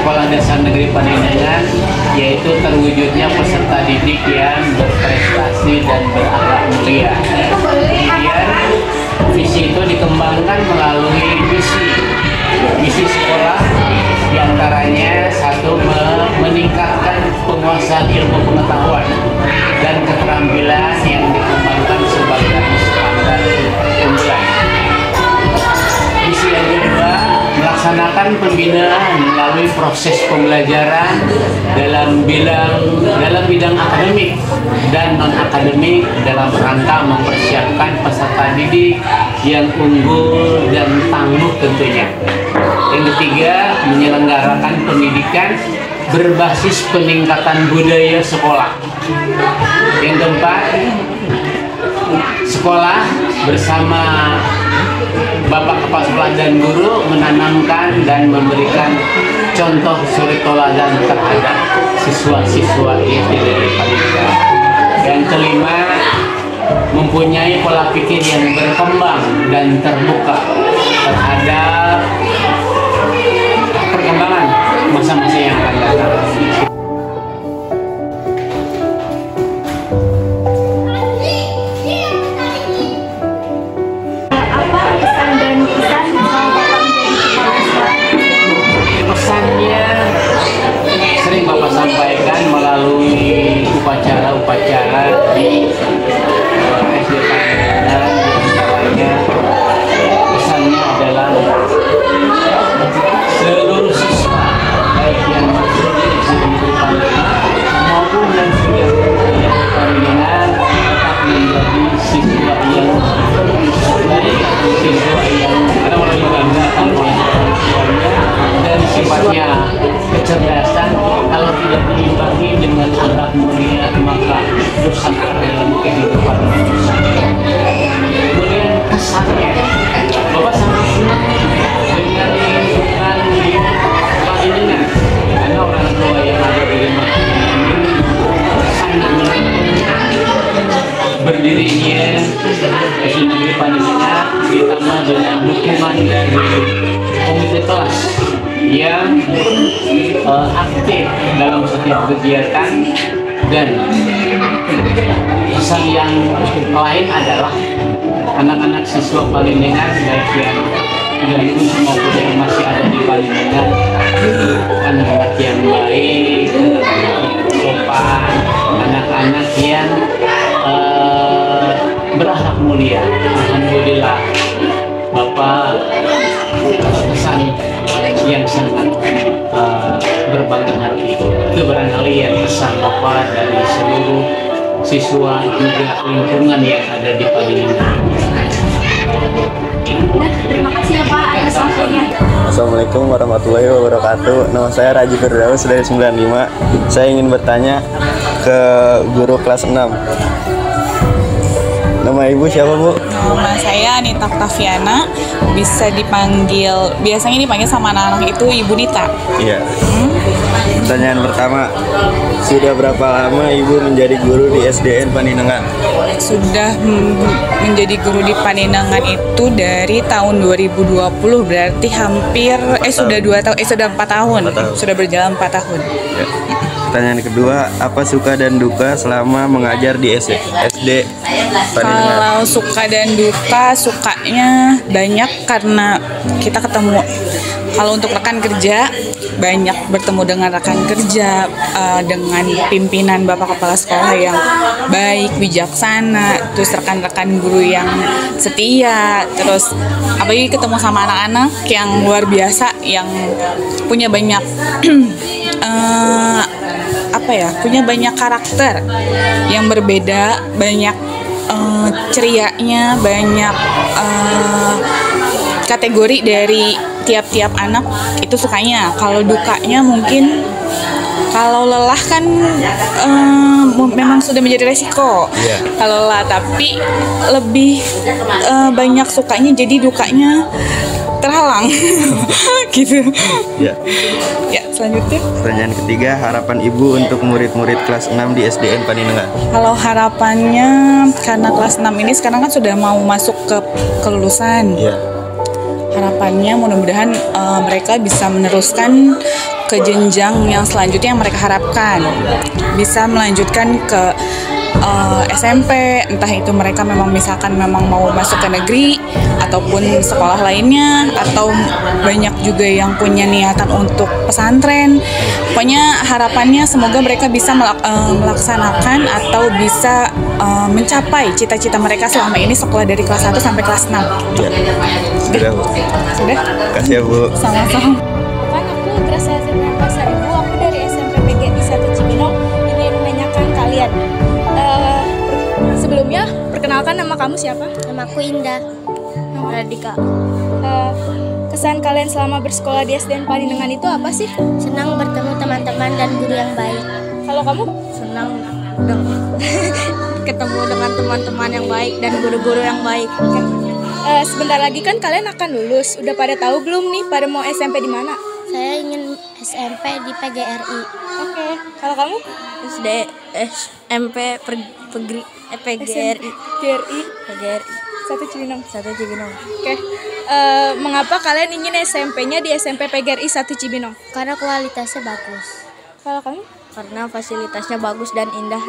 Sekolah Dasar Negeri Panindengan, yaitu terwujudnya peserta didik yang berprestasi dan berakhlak mulia. Kemudian visi itu dikembangkan melalui misi sekolah, diantaranya satu, meningkatkan penguasaan ilmu pengetahuan dan keterampilan yang dikembangkan sebagai standar unggulan. Misi yang kedua, melaksanakan pembinaan melalui proses pembelajaran dalam bidang akademik dan non akademik dalam rangka mempersiapkan peserta didik yang unggul dan tangguh tentunya. Yang ketiga, menyelenggarakan pendidikan berbasis peningkatan budaya sekolah. Yang keempat, sekolah bersama Bapak Kepala Sekolah dan guru menanamkan dan memberikan contoh suri teladan terhadap siswa-siswa SD dari Panindengan. Yang kelima, mempunyai pola pikir yang berkembang dan terbuka terhadap perkembangan masa-masa yang akan datang. Pesannya sering Bapak sampaikan melalui upacara-upacara di SD Panindengan. Pesannya adalah seluruh siswa, baik yang masuk di SD Negeri Panindengan maupun yang sudah di Panindengan, tetap menjadi siswa yang baik, siswa yang ada orang membanggakan oleh orang tuanya, dan sifatnya kecerdasan kalau tidak diimbangi dengan akhlak mulia maka rusak dalam kehidupan manusia. Kemudian kesannya, Bapak sangat senang dengan lingkungan di Panindengan karena orang tua yang ada di rumah ini sangat mendukung berdirinya SD Negeri Panindengan, ditambah dengan dukungan dari komite kelas yang aktif dalam setiap kegiatan. Dan pesan yang lain adalah anak-anak siswa Panindengan, baik yang sudah lulus maupun yang masih ada di Panindengan, anak-anak yang baik, anak-anak yang sopan, anak-anak yang berakhlak mulia. Alhamdulillah, Bapak pesan yang sangat berbangga hati. Itu barangkali yang pesan Bapak dari seluruh siswa juga lingkungan yang ada di Panindengan. Terima kasih ya Pak atas waktunya. Assalamualaikum warahmatullahi wabarakatuh. Nama saya Raji Firdaus dari 95. Saya ingin bertanya ke guru kelas 6. Nama ibu siapa, Bu? Nama saya Anita Octaviana, biasanya dipanggil sama anak-anak itu Ibu Nita. Iya. Pertanyaan pertama, sudah berapa lama Ibu menjadi guru di SDN Panindengan? Sudah menjadi guru di Panindengan itu dari tahun 2020, berarti hampir sudah 4 tahun. Sudah berjalan 4 tahun. Ya. Pertanyaan kedua, apa suka dan duka selama mengajar di SD Panindengan? Kalau suka dan duka, sukanya banyak karena kita ketemu. Kalau untuk rekan kerja, banyak bertemu dengan rekan kerja, dengan pimpinan Bapak Kepala Sekolah yang baik, bijaksana, terus rekan-rekan guru yang setia, terus apalagi ketemu sama anak-anak yang luar biasa, yang punya banyak punya banyak karakter yang berbeda, banyak cerianya, banyak kategori dari tiap-tiap anak. Itu sukanya. Kalau dukanya mungkin kalau lelah kan memang sudah menjadi resiko. Kalau lelah, tapi lebih banyak sukanya, jadi dukanya terhalang. Gitu. Ya, selanjutnya. Pertanyaan ketiga, harapan Ibu untuk murid-murid kelas 6 di SDN Panindengan. Kalau harapannya, karena kelas 6 ini sekarang kan sudah mau masuk ke kelulusan. Harapannya mudah-mudahan mereka bisa meneruskan ke jenjang yang selanjutnya yang mereka harapkan. Bisa melanjutkan ke SMP, entah itu mereka memang misalkan memang mau masuk ke negeri ataupun sekolah lainnya, atau banyak juga yang punya niatan untuk pesantren. Pokoknya harapannya semoga mereka bisa melaksanakan atau bisa mencapai cita-cita mereka selama ini sekolah dari kelas 1 sampai kelas 6. Ya. Sudah, Bu. Sudah? Kasih ya, Bu. Sama-sama. Kan aku Gracia Zebra Pasar Ibu, aku dari SMP PGRI 1 Cibinong ingin menanyakan kalian. Sebelumnya, perkenalkan nama kamu siapa? Namaku Indah Radika. Kesan kalian selama bersekolah di SDN Parinengan itu apa sih? Senang bertemu teman-teman dan guru yang baik. Kalau kamu? Senang ketemu dengan teman-teman yang baik dan guru-guru yang baik. Sebentar lagi kan kalian akan lulus. Udah pada tahu belum nih pada mau SMP di mana? Saya ingin SMP di PGRI. Oke. Kalau kamu? SD SMP PGRI. PGRI PGRI 1 Cibinong. 1 Cibinong. Oke. Mengapa kalian ingin SMP-nya di SMP PGRI 1 Cibinong? Karena kualitasnya bagus. Kalau kamu? Karena fasilitasnya bagus dan indah.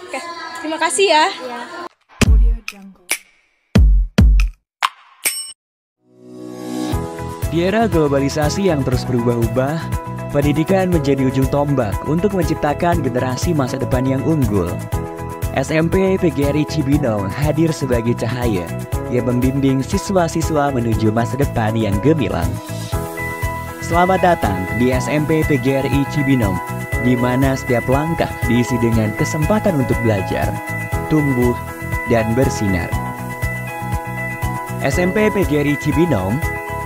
Oke. Terima kasih ya. Di era globalisasi yang terus berubah-ubah, pendidikan menjadi ujung tombak untuk menciptakan generasi masa depan yang unggul. SMP PGRI Cibinong hadir sebagai cahaya yang membimbing siswa-siswa menuju masa depan yang gemilang. Selamat datang di SMP PGRI Cibinong, di mana setiap langkah diisi dengan kesempatan untuk belajar, tumbuh, dan bersinar. SMP PGRI Cibinong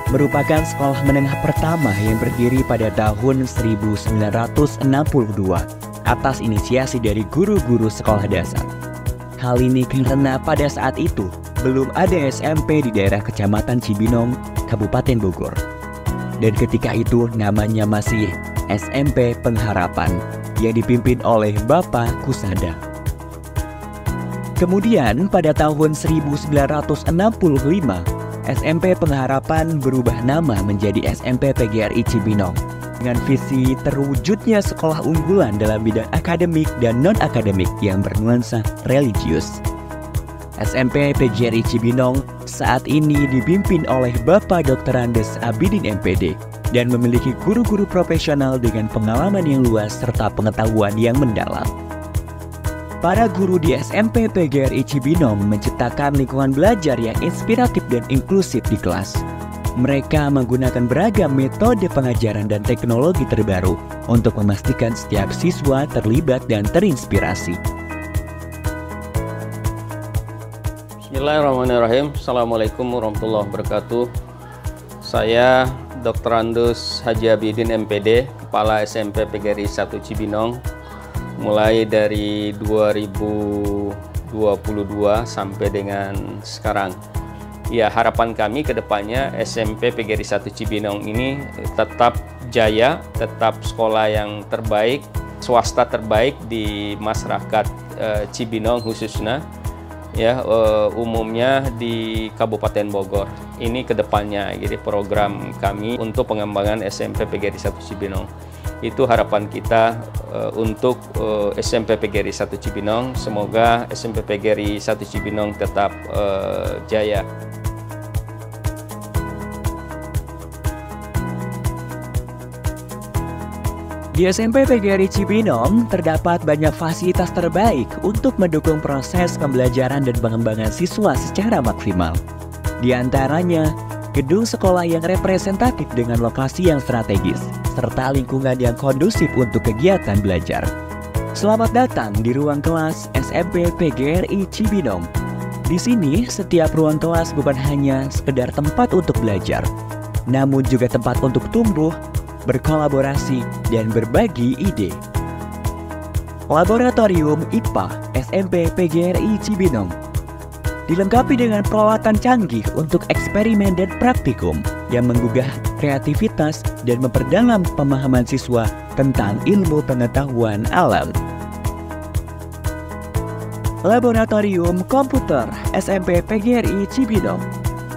merupakan sekolah menengah pertama yang berdiri pada tahun 1962 atas inisiasi dari guru-guru sekolah dasar. Hal ini karena pada saat itu belum ada SMP di daerah Kecamatan Cibinong, Kabupaten Bogor. Dan ketika itu namanya masih SMP Pengharapan yang dipimpin oleh Bapak Kusada. Kemudian pada tahun 1965, SMP Pengharapan berubah nama menjadi SMP PGRI Cibinong dengan visi terwujudnya sekolah unggulan dalam bidang akademik dan non-akademik yang bernuansa religius. SMP PGRI Cibinong saat ini dipimpin oleh Bapak Dr. Andes Abidin MPD dan memiliki guru-guru profesional dengan pengalaman yang luas serta pengetahuan yang mendalam. Para guru di SMP PGRI Cibinong menciptakan lingkungan belajar yang inspiratif dan inklusif di kelas. Mereka menggunakan beragam metode pengajaran dan teknologi terbaru untuk memastikan setiap siswa terlibat dan terinspirasi. Bismillahirrahmanirrahim. Assalamualaikum warahmatullahi wabarakatuh. Saya Dr. Andus Haji Abidin MPD, Kepala SMP PGRI 1 Cibinong, mulai dari 2022 sampai dengan sekarang. Ya, harapan kami ke depannya SMP PGRI 1 Cibinong ini tetap jaya, tetap sekolah yang terbaik, swasta terbaik di masyarakat Cibinong khususnya, ya umumnya di Kabupaten Bogor. Ini ke depannya, jadi program kami untuk pengembangan SMP PGRI 1 Cibinong. Itu harapan kita untuk SMP PGRI 1 Cibinong. Semoga SMP PGRI 1 Cibinong tetap jaya. Di SMP PGRI Cibinong terdapat banyak fasilitas terbaik untuk mendukung proses pembelajaran dan pengembangan siswa secara maksimal. Di antaranya, gedung sekolah yang representatif dengan lokasi yang strategis, serta lingkungan yang kondusif untuk kegiatan belajar. Selamat datang di ruang kelas SMP PGRI Cibinong. Di sini, setiap ruang kelas bukan hanya sekedar tempat untuk belajar, namun juga tempat untuk tumbuh, berkolaborasi, dan berbagi ide. Laboratorium IPA SMP PGRI Cibinong dilengkapi dengan peralatan canggih untuk eksperimen dan praktikum yang menggugah kreativitas dan memperdalam pemahaman siswa tentang ilmu pengetahuan alam. Laboratorium Komputer SMP PGRI Cibinong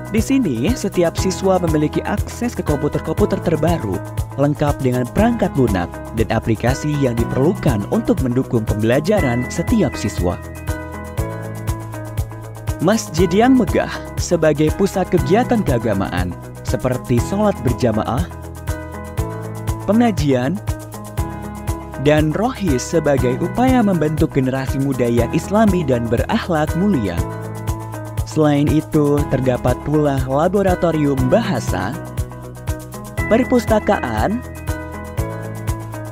Di sini, setiap siswa memiliki akses ke komputer-komputer terbaru, lengkap dengan perangkat lunak dan aplikasi yang diperlukan untuk mendukung pembelajaran setiap siswa. Masjid yang megah sebagai pusat kegiatan keagamaan seperti sholat berjamaah, pengajian, dan rohis sebagai upaya membentuk generasi muda yang islami dan berakhlak mulia. Selain itu, terdapat pula laboratorium bahasa, perpustakaan,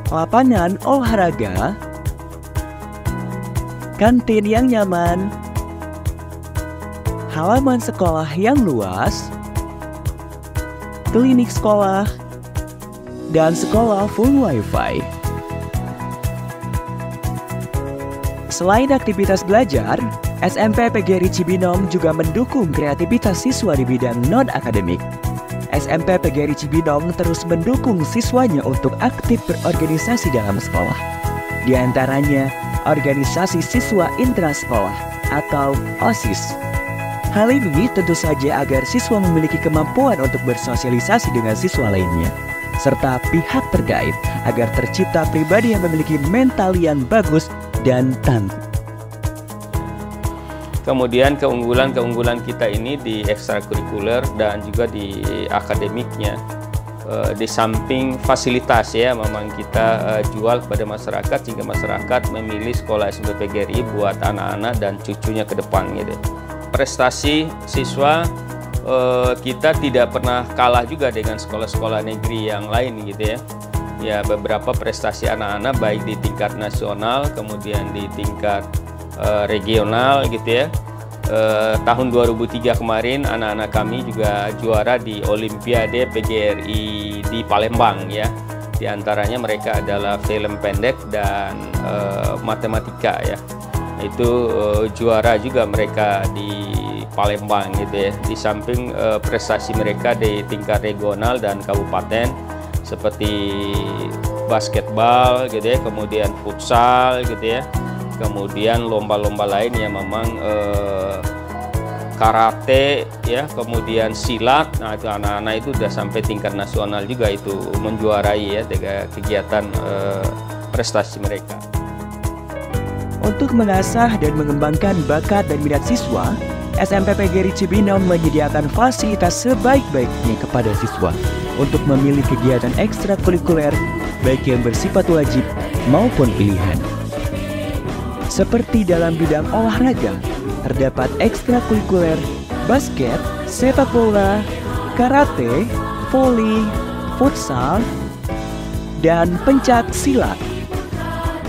lapangan olahraga, kantin yang nyaman, halaman sekolah yang luas, klinik sekolah, dan sekolah full wifi. Selain aktivitas belajar, SMP PGRI Cibinong juga mendukung kreativitas siswa di bidang non-akademik. SMP PGRI Cibinong terus mendukung siswanya untuk aktif berorganisasi dalam sekolah. Di antaranya, organisasi siswa intrasekolah atau OSIS. Hal ini tentu saja agar siswa memiliki kemampuan untuk bersosialisasi dengan siswa lainnya, serta pihak terkait agar tercipta pribadi yang memiliki mental yang bagus dan tangguh. Kemudian keunggulan kita ini di ekstrakurikuler dan juga di akademiknya. Di samping fasilitas ya, memang kita jual kepada masyarakat sehingga masyarakat memilih sekolah SMP PGRI buat anak-anak dan cucunya ke depan gitu. Prestasi siswa kita tidak pernah kalah juga dengan sekolah-sekolah negeri yang lain gitu ya. Ya, beberapa prestasi anak-anak baik di tingkat nasional kemudian di tingkat regional gitu ya. Tahun 2003 kemarin anak-anak kami juga juara di Olimpiade PGRI di Palembang ya. Di antaranya mereka adalah film pendek dan matematika ya. Itu juara juga mereka di Palembang gitu ya. Di samping prestasi mereka di tingkat regional dan kabupaten seperti basketball gitu ya, kemudian futsal gitu ya, kemudian lomba-lomba lain yang memang karate ya, kemudian silat. Nah, itu anak-anak itu sudah sampai tingkat nasional juga itu menjuarai ya dengan kegiatan prestasi mereka. Untuk mengasah dan mengembangkan bakat dan minat siswa, SMP PGRI Cibinong menyediakan fasilitas sebaik-baiknya kepada siswa untuk memilih kegiatan ekstrakurikuler baik yang bersifat wajib maupun pilihan. Seperti dalam bidang olahraga, terdapat ekstrakurikuler basket, sepak bola, karate, voli, futsal, dan pencak silat.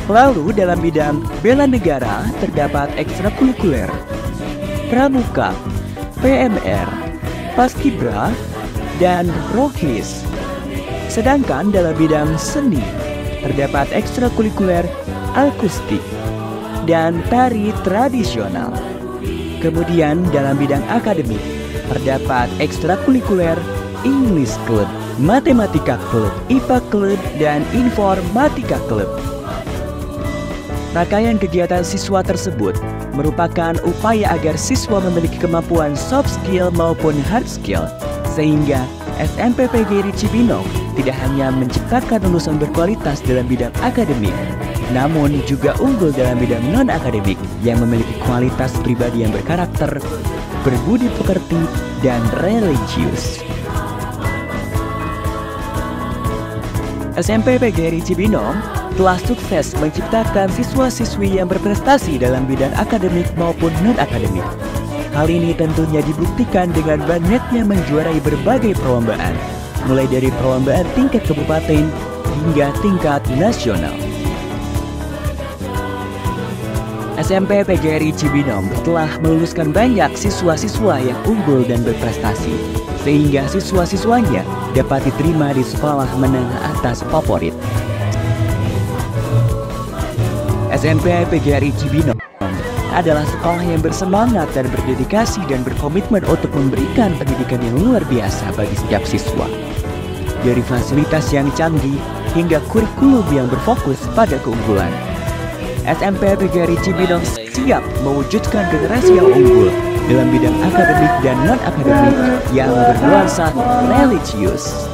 Lalu dalam bidang bela negara terdapat ekstrakurikuler pramuka, PMR, paskibra, dan rohis. Sedangkan dalam bidang seni terdapat ekstrakurikuler akustik dan tari tradisional. Kemudian dalam bidang akademik terdapat ekstrakurikuler English Club, Matematika Club, IPA Club, dan Informatika Club. Rangkaian kegiatan siswa tersebut merupakan upaya agar siswa memiliki kemampuan soft skill maupun hard skill, sehingga SMP PGRI Cibinong tidak hanya menciptakan lulusan berkualitas dalam bidang akademik, namun juga unggul dalam bidang non-akademik yang memiliki kualitas pribadi yang berkarakter, berbudi pekerti, dan religius. SMP PGRI Cibinong telah sukses menciptakan siswa-siswi yang berprestasi dalam bidang akademik maupun non-akademik. Hal ini tentunya dibuktikan dengan banyaknya menjuarai berbagai perlombaan, mulai dari perlombaan tingkat kabupaten hingga tingkat nasional. SMP PGRI Cibinong telah meluluskan banyak siswa-siswa yang unggul dan berprestasi, sehingga siswa-siswanya dapat diterima di sekolah menengah atas favorit. SMP PGRI Cibinong adalah sekolah yang bersemangat dan berdedikasi dan berkomitmen untuk memberikan pendidikan yang luar biasa bagi setiap siswa. Dari fasilitas yang canggih hingga kurikulum yang berfokus pada keunggulan. SMP PGRI Cibinong siap mewujudkan generasi yang unggul dalam bidang akademik dan non-akademik yang bernuansa religius.